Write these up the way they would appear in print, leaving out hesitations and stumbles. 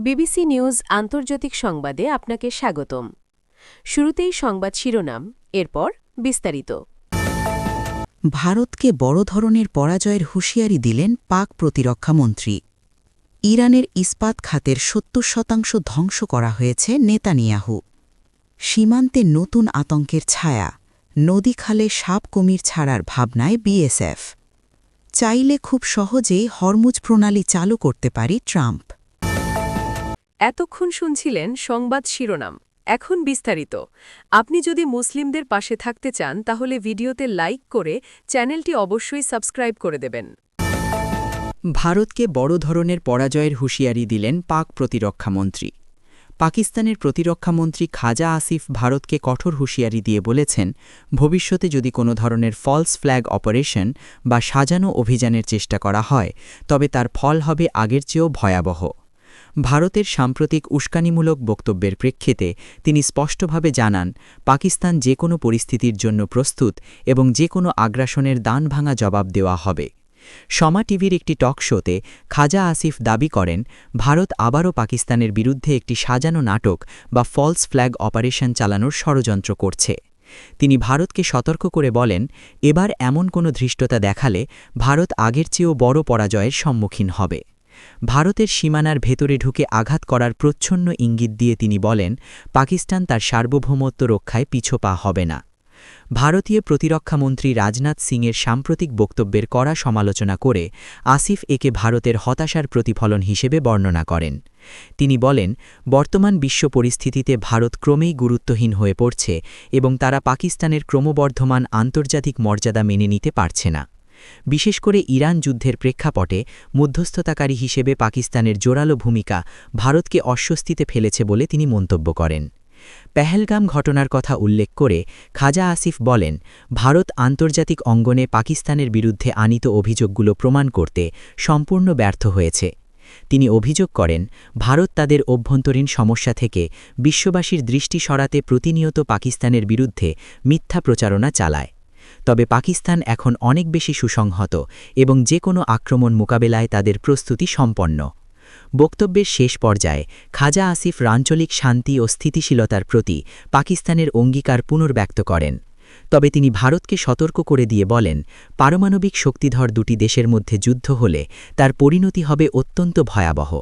BBC news আন্তর্জাতিক সংবাদে আপনাকে স্বাগতম। শুরুতেই সংবাদ শিরোনাম, এরপর বিস্তারিত। ভারতকে বড় ধরনের পরাজয়ের হুঁশিয়ারি দিলেন পাক প্রতিরক্ষামন্ত্রী। ইরানের ইস্পাত খাতের ৭০% ধ্বংস করা হয়েছে নেতানিয়াহু। সীমান্তে নতুন আতঙ্কের ছায়া, নদী খালে সাপ কুমির ছাড়ার ভাবনায় বিএসএফ। চাইলে খুব সহজেই হরমুজ প্রণালী চালু করতে পারি ট্রাম্প। এতক্ষণ শুনছিলেন সংবাদ শিরোনাম, এখন বিস্তারিত। আপনি যদি মুসলিমদের পাশে থাকতে চান তাহলে ভিডিওতে লাইক করে চ্যানেলটি অবশ্যই সাবস্ক্রাইব করে দেবেন। ভারতকে বড় ধরনের পরাজয়ের হুঁশিয়ারি দিলেন পাক প্রতিরক্ষামন্ত্রী। পাকিস্তানের প্রতিরক্ষামন্ত্রী খাজা আসিফ ভারতকে কঠোর হুঁশিয়ারি দিয়ে বলেছেন, ভবিষ্যতে যদি কোনো ধরনের ফলস ফ্ল্যাগ অপারেশন বা সাজানো অভিযানের চেষ্টা করা হয় তবে তার ফল হবে আগের চেয়েও ভয়াবহ। ভারতের সাম্প্রতিক উস্কানিমূলক বক্তব্যের প্রেক্ষিতে তিনি স্পষ্টভাবে জানান, পাকিস্তান যে কোনো পরিস্থিতির জন্য প্রস্তুত এবং যে কোনো আগ্রাসনের দানভাঙা জবাব দেওয়া হবে। সমা টিভির একটি টক শোতে খাজা আসিফ দাবি করেন, ভারত আবারও পাকিস্তানের বিরুদ্ধে একটি সাজানো নাটক বা ফলস ফ্ল্যাগ অপারেশন চালানোর ষড়যন্ত্র করছে। তিনি ভারতকে সতর্ক করে বলেন, এবার এমন কোনো ধৃষ্টতা দেখালে ভারত আগের চেয়েও বড় পরাজয়ের সম্মুখীন হবে। ভারতের সীমানার ভেতরে ঢুকে আঘাত করার প্রচ্ছন্ন ইঙ্গিত দিয়ে তিনি বলেন, পাকিস্তান তার সার্বভৌমত্ব রক্ষায় পিছপা হবে না। ভারতীয় প্রতিরক্ষামন্ত্রী রাজনাথ সিংয়ের সাম্প্রতিক বক্তব্যের কড়া সমালোচনা করে আসিফ একে ভারতের হতাশার প্রতিফলন হিসেবে বর্ণনা করেন। তিনি বলেন, বর্তমান বিশ্ব পরিস্থিতিতে ভারত ক্রমেই গুরুত্বহীন হয়ে পড়ছে এবং তারা পাকিস্তানের ক্রমবর্ধমান আন্তর্জাতিক মর্যাদা মেনে নিতে পারছে না। বিশেষ করে ইরান যুদ্ধের প্রেক্ষাপটে মধ্যস্থতাকারী হিসেবে পাকিস্তানের জোরালো ভূমিকা ভারতকে অস্বস্তিতে ফেলেছে বলে তিনি মন্তব্য করেন। পেহেলগাম ঘটনার কথা উল্লেখ করে খাজা আসিফ বলেন, ভারত আন্তর্জাতিক অঙ্গনে পাকিস্তানের বিরুদ্ধে আনীত অভিযোগগুলো প্রমাণ করতে সম্পূর্ণ ব্যর্থ হয়েছে। তিনি অভিযোগ করেন, ভারত তাদের অভ্যন্তরীণ সমস্যা থেকে বিশ্ববাসীর দৃষ্টি সরাতে প্রতিনিয়ত পাকিস্তানের বিরুদ্ধে মিথ্যা প্রচারণা চালায়। তবে পাকিস্তান এখন অনেক বেশি সুসংহত এবং যে কোনো আক্রমণ মোকাবেলায় তাদের প্রস্তুতি সম্পন্ন। বক্তব্যের শেষ পর্যায়ে খাজা আসিফ আঞ্চলিক শান্তি ও স্থিতিশীলতার প্রতি পাকিস্তানের অঙ্গীকার পুনর্ব্যক্ত করেন। তবে তিনি ভারতকে সতর্ক করে দিয়ে বলেন, পারমাণবিক শক্তিধর দুটি দেশের মধ্যে যুদ্ধ হলে তার পরিণতি হবে অত্যন্ত ভয়াবহ।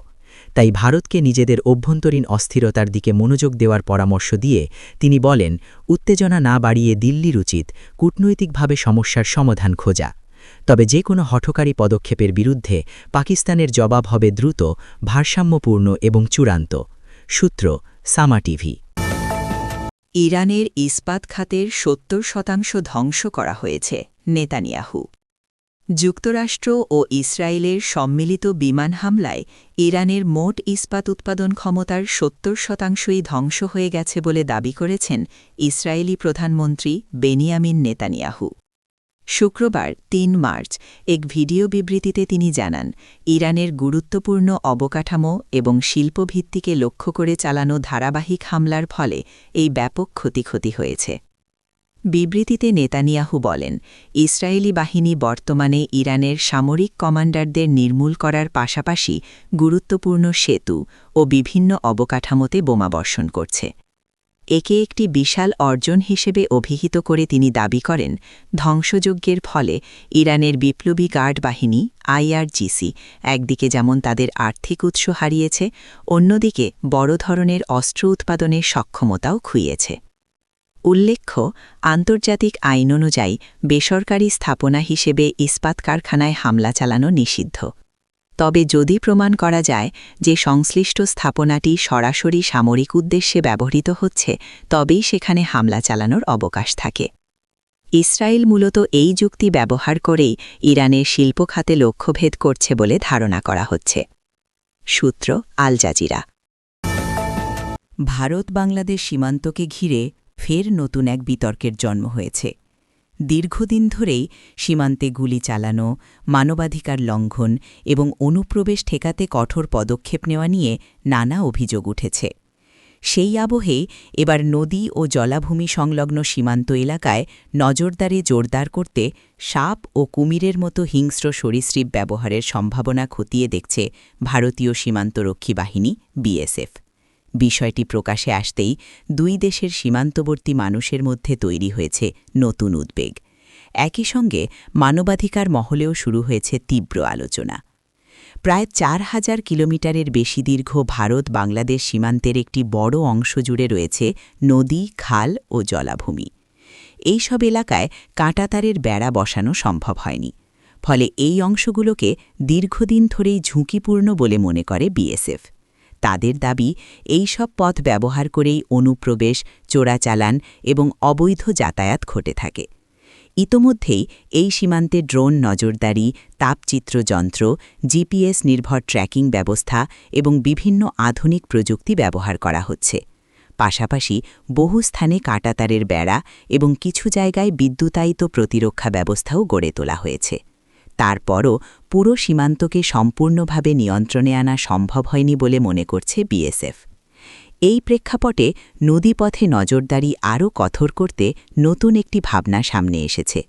তাই ভারতকে নিজেদের অভ্যন্তরীণ অস্থিরতার দিকে মনোযোগ দেওয়ার পরামর্শ দিয়ে তিনি বলেন, উত্তেজনা না বাড়িয়ে দিল্লির উচিত কূটনৈতিকভাবে সমস্যার সমাধান খোঁজা। তবে যে কোনো হঠকারী পদক্ষেপের বিরুদ্ধে পাকিস্তানের জবাব হবে দ্রুত, ভারসাম্যপূর্ণ এবং চূড়ান্ত। সূত্র, সামা টিভি। ইরানের ইস্পাত খাতের ৭০% ধ্বংস করা হয়েছে নেতানিয়াহু। যুক্তরাষ্ট্র ও ইসরায়েলের সম্মিলিত বিমান হামলায় ইরানের মোট ইস্পাত উৎপাদন ক্ষমতার ৭০%ই ধ্বংস হয়ে গেছে বলে দাবি করেছেন ইসরায়েলি প্রধানমন্ত্রী বেনিয়ামিন নেতানিয়াহু। শুক্রবার ৩ মার্চ এক ভিডিও বিবৃতিতে তিনি জানান, ইরানের গুরুত্বপূর্ণ অবকাঠামো এবং শিল্পভিত্তিকে লক্ষ্য করে চালানো ধারাবাহিক হামলার ফলে এই ব্যাপক ক্ষতি হয়েছে। বিবৃতিতে নেতানিয়াহু বলেন, ইসরায়েলি বাহিনী বর্তমানে ইরানের সামরিক কমান্ডারদের নির্মূল করার পাশাপাশি গুরুত্বপূর্ণ সেতু ও বিভিন্ন অবকাঠামোতে বোমাবর্ষণ করছে। একে একটি বিশাল অর্জন হিসেবে অভিহিত করে তিনি দাবি করেন, ধ্বংসযজ্ঞের ফলে ইরানের বিপ্লবী গার্ড বাহিনী আইআরজিসি একদিকে যেমন তাদের আর্থিক উৎস হারিয়েছে, অন্যদিকে বড় ধরনের অস্ত্র উৎপাদনের সক্ষমতাও খুইয়েছে। উল্লেখ্য, আন্তর্জাতিক আইন অনুযায়ী বেসরকারি স্থাপনা হিসেবে ইস্পাত কারখানায় হামলা চালানো নিষিদ্ধ। তবে যদি প্রমাণ করা যায় যে সংশ্লিষ্ট স্থাপনাটি সরাসরি সামরিক উদ্দেশ্যে ব্যবহৃত হচ্ছে, তবেই সেখানে হামলা চালানোর অবকাশ থাকে। ইসরায়েল মূলত এই যুক্তি ব্যবহার করেই ইরানের শিল্প খাতে লক্ষ্যভেদ করছে বলে ধারণা করা হচ্ছে। সূত্র, আল জাজিরা। ভারত বাংলাদেশ সীমান্তকে ঘিরে ফের নতুন এক বিতর্কের জন্ম হয়েছে। দীর্ঘদিন ধরেই সীমান্তে গুলি চালানো, মানবাধিকার লঙ্ঘন এবং অনুপ্রবেশ ঠেকাতে কঠোর পদক্ষেপ নেওয়া নিয়ে নানা অভিযোগ উঠেছে। সেই আবহেই এবার নদী ও জলাভূমি সংলগ্ন সীমান্ত এলাকায় নজরদারি জোরদার করতে সাপ ও কুমিরের মতো হিংস্র সরীসৃপ ব্যবহারের সম্ভাবনা খতিয়ে দেখছে ভারতীয় সীমান্তরক্ষী বাহিনী বিএসএফ। বিষয়টি প্রকাশে আসতেই দুই দেশের সীমান্তবর্তী মানুষের মধ্যে তৈরি হয়েছে নতুন উদ্বেগ। একই সঙ্গে মানবাধিকার মহলেও শুরু হয়েছে তীব্র আলোচনা। প্রায় ৪,০০০ কিলোমিটারের বেশি দীর্ঘ ভারত-বাংলাদেশ সীমান্তের একটি বড় অংশ জুড়ে রয়েছে নদী, খাল ও জলাভূমি। এই সব এলাকায় কাঁটাতারের বেড়া বসানো সম্ভব হয়নি। ফলে এই অংশগুলোকে দীর্ঘদিন ধরেই ঝুঁকিপূর্ণ বলে মনে করে বিএসএফ। তাদের দাবি, এই সব পথ ব্যবহার করেই অনুপ্রবেশ, চোরাচালান এবং অবৈধ যাতায়াত ঘটে থাকে। ইতোমধ্যেই এই সীমান্তে ড্রোন নজরদারি, তাপচিত্র যন্ত্র, জিপিএস নির্ভর ট্র্যাকিং ব্যবস্থা এবং বিভিন্ন আধুনিক প্রযুক্তি ব্যবহার করা হচ্ছে। পাশাপাশি বহু স্থানে কাঁটাতারের বেড়া এবং কিছু জায়গায় বিদ্যুতায়িত প্রতিরক্ষা ব্যবস্থাও গড়ে তোলা হয়েছে। তারপরও পুরো সীমান্তকে সম্পূর্ণভাবে নিয়ন্ত্রণে আনা সম্ভব হয়নি বলে মনে করছে বিএসএফ। এই প্রেক্ষাপটে নদীপথে নজরদারি আরও কঠোর করতে নতুন একটি ভাবনা সামনে এসেছে।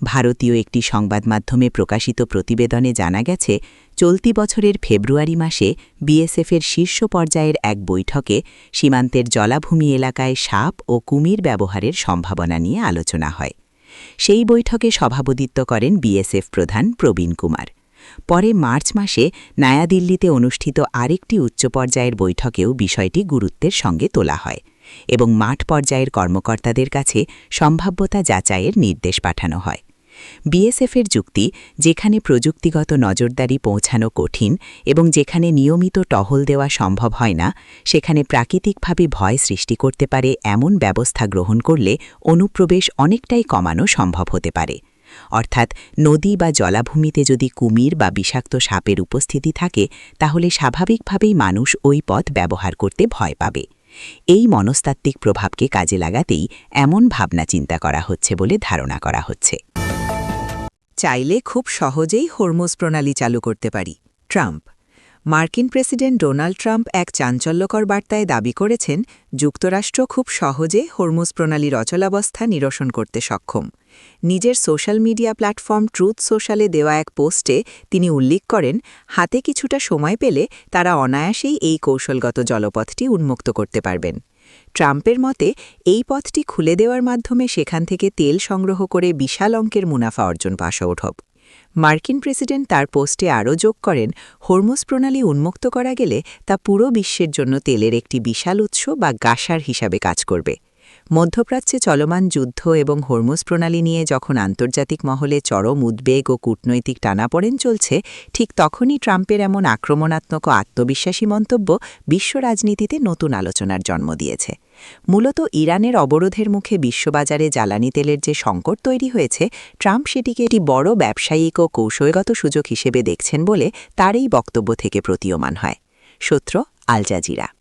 ভারতীয় একটি সংবাদমাধ্যমে প্রকাশিত প্রতিবেদনে জানা গেছে, চলতি বছরের ফেব্রুয়ারি মাসে বিএসএফের শীর্ষ পর্যায়ের এক বৈঠকে সীমান্তের জলাভূমি এলাকায় সাপ ও কুমির ব্যবহারের সম্ভাবনা নিয়ে আলোচনা হয়। সেই বৈঠকে সভাপতিত্ব করেন বিএসএফ প্রধান প্রবীণ কুমার। পরে মার্চ মাসে নয়াদিল্লিতে অনুষ্ঠিত আরেকটি উচ্চ পর্যায়ের বৈঠকেও বিষয়টি গুরুত্বের সঙ্গে তোলা হয় এবং মাঠ পর্যায়ের কর্মকর্তাদের কাছে সম্ভাব্যতা যাচাইয়ের নির্দেশ পাঠানো হয়। বিএসএফের যুক্তি, যেখানে প্রযুক্তিগত নজরদারি পৌঁছানো কঠিন এবং যেখানে নিয়মিত টহল দেওয়া সম্ভব হয় না, সেখানে প্রাকৃতিকভাবে ভয় সৃষ্টি করতে পারে এমন ব্যবস্থা গ্রহণ করলে অনুপ্রবেশ অনেকটাই কমানো সম্ভব হতে পারে। অর্থাৎ নদী বা জলাভূমিতে যদি কুমির বা বিষাক্ত সাপের উপস্থিতি থাকে, তাহলে স্বাভাবিকভাবেই মানুষ ওই পথ ব্যবহার করতে ভয় পাবে। এই মনস্তাত্ত্বিক প্রভাবকে কাজে লাগাতেই এমন ভাবনা চিন্তা করা হচ্ছে বলে ধারণা করা হচ্ছে। চাইলে খুব সহজেই হরমুজ প্রণালী চালু করতে পারি, ট্রাম্প। মার্কিন প্রেসিডেন্ট ডোনাল্ড ট্রাম্প এক চাঞ্চল্যকর বার্তায় দাবি করেছেন, যুক্তরাষ্ট্র খুব সহজে হরমুজ প্রণালীর অচলাবস্থা নিরসন করতে সক্ষম। নিজের সোশ্যাল মিডিয়া প্ল্যাটফর্ম ট্রুথ সোশ্যালে দেওয়া এক পোস্টে তিনি উল্লেখ করেন, হাতে কিছুটা সময় পেলে তারা অনায়াসেই এই কৌশলগত জলপথটি উন্মুক্ত করতে পারবেন। ট্রাম্পের মতে, এই পথটি খুলে দেওয়ার মাধ্যমে সেখান থেকে তেল সংগ্রহ করে বিশাল অঙ্কের মুনাফা অর্জন সম্ভব। মার্কিন প্রেসিডেন্ট তার পোস্টে আরও যোগ করেন, হরমুজ প্রণালী উন্মুক্ত করা গেলে তা পুরো বিশ্বের জন্য তেলের একটি বিশাল উৎস বা গাসার হিসাবে কাজ করবে। মধ্যপ্রাচ্যে চলমান যুদ্ধ এবং হরমুজ প্রণালী নিয়ে যখন আন্তর্জাতিক মহলে চরম উদ্বেগ ও কূটনৈতিক টানাপোড়েন চলছে, ঠিক তখনই ট্রাম্পের এমন আক্রমণাত্মক ও আত্মবিশ্বাসী মন্তব্য বিশ্ব রাজনীতিতে নতুন আলোচনার জন্ম দিয়েছে। মূলত ইরানের অবরোধের মুখে বিশ্ববাজারে জ্বালানি তেলের যে সংকট তৈরি হয়েছে, ট্রাম্প সেটিকে একটি বড় ব্যবসায়িক ও কৌশলগত সুযোগ হিসেবে দেখছেন বলে তার এই বক্তব্য থেকে প্রতীয়মান হয়। সূত্র আল জাজিরা।